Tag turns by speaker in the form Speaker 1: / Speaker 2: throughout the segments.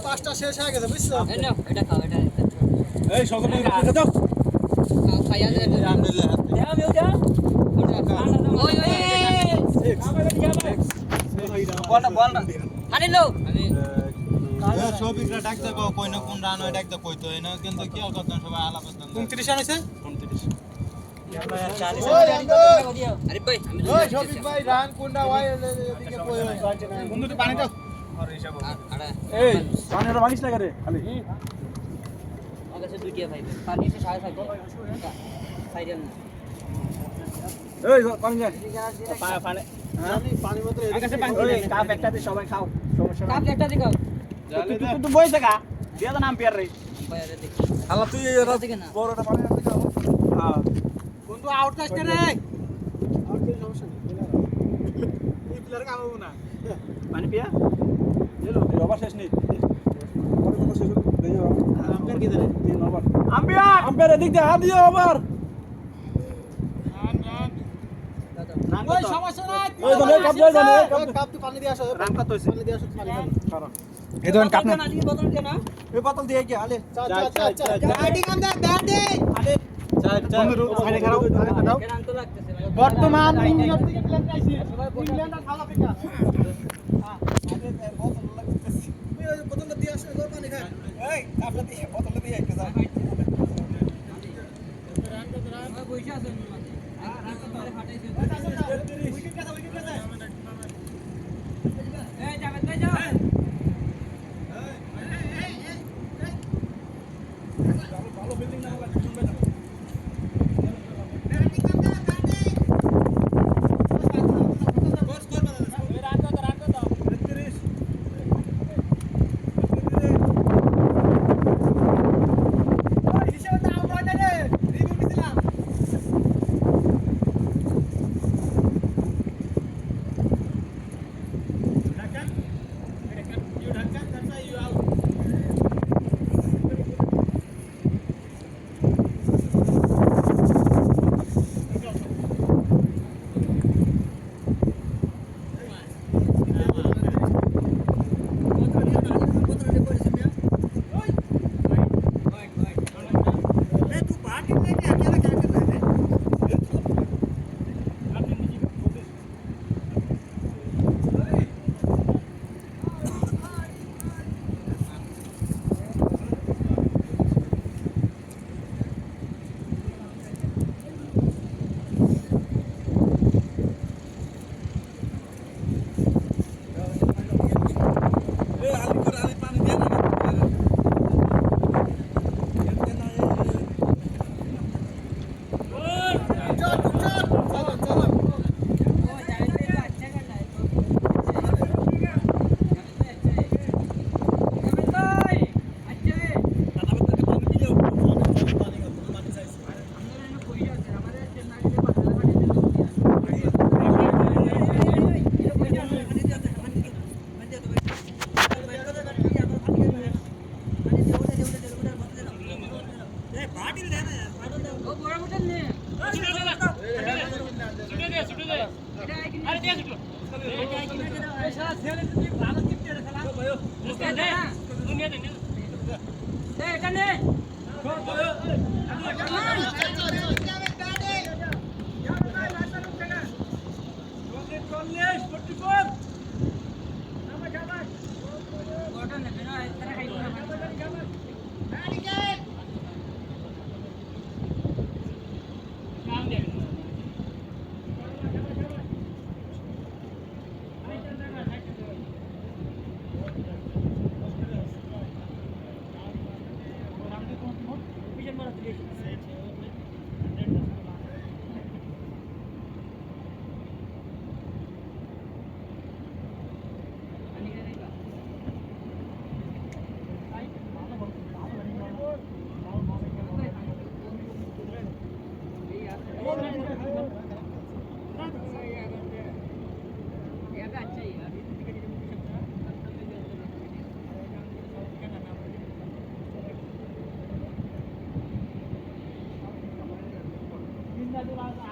Speaker 1: পাঁচটা শেষ হয়ে গেছে বুঝছো?
Speaker 2: এই সকলে দাও
Speaker 1: খাইয়া দে বল না আনি লো
Speaker 3: সবিকরা ডাকতে কই না কোন রান হয় ডাকতে কইতো না কিন্তু কি আর করতেন সবাই আলাপ করতেন
Speaker 1: 29 রান হইছে
Speaker 3: 29
Speaker 1: আরে ভাই
Speaker 3: ওই সবিক ভাই রান কোনটা হয় এদিকে কই
Speaker 1: বন্ধুটি পানি দাও
Speaker 2: এই পানিটা মারিস না করে খালি
Speaker 1: আগাছে দুইটা ভাই পানি এসে 5.5 সাইডেন
Speaker 2: এই পানি যা
Speaker 1: পানি
Speaker 3: পানি মতো
Speaker 1: আগাছে পানি
Speaker 2: কাপ একটা দিয়ে সবাই খাও সমস্যা
Speaker 1: কাপ একটা দিও
Speaker 2: তুই বইছে কা দিয়া তো নাম পিয়ার রে
Speaker 1: বাইরে দেখ
Speaker 2: আলা তুই বড়টা পানি আনতে যাও হ্যাঁ
Speaker 1: বন্ধু আউট কাস্টে রে
Speaker 3: আর কি সমস্যা নেই এই প্লেয়ার কাম হবে না
Speaker 2: পানি পিয়া এলো রবার শেষ নেই পরে কথা শেষ দেই
Speaker 3: আম্পায়ার কি দেয়
Speaker 2: 3 ওভার আম্পায়ার এদিক দিয়ে হাত দিও ওভার
Speaker 1: ওই সমস্যা নাই
Speaker 2: ওই ধরে কাপ লই জানে
Speaker 3: কাপ তো পানি দিয়ে আসো
Speaker 2: রান কত হইছে
Speaker 3: পানি দিয়ে আসো পানি খাও
Speaker 2: এই ধরেন কাপ না
Speaker 1: বদল দে না
Speaker 2: এই বোতল দিয়ে কি আলে
Speaker 3: চা
Speaker 1: ব্যাটিং অন দা ব্যাটিং
Speaker 2: আলে
Speaker 3: বন্ধু সাইডে খাও দাও
Speaker 1: কেন তো লাগতেছে
Speaker 3: বর্তমান ইংল্যান্ড থেকে প্লেয়ার আইছে ইংল্যান্ড আর সাউথ আফ্রিকা
Speaker 2: বোতলটা দিয়ে আসো গোল পানি খা এই কাপটা দিয়ে বোতলটা দিয়ে একটা যাও
Speaker 1: পয়সা আছে রান তো ধরে ফাটাইছে
Speaker 2: উইকেট কাছে
Speaker 1: এই যাবে তাই যাও
Speaker 2: ভালো ফিল্ডিং না হলে শুনবে না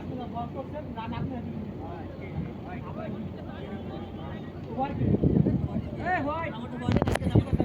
Speaker 1: আপনি বল করছেন রান আপনি হোয়াইট, এই হোয়াইট, আমার তো হোয়াইট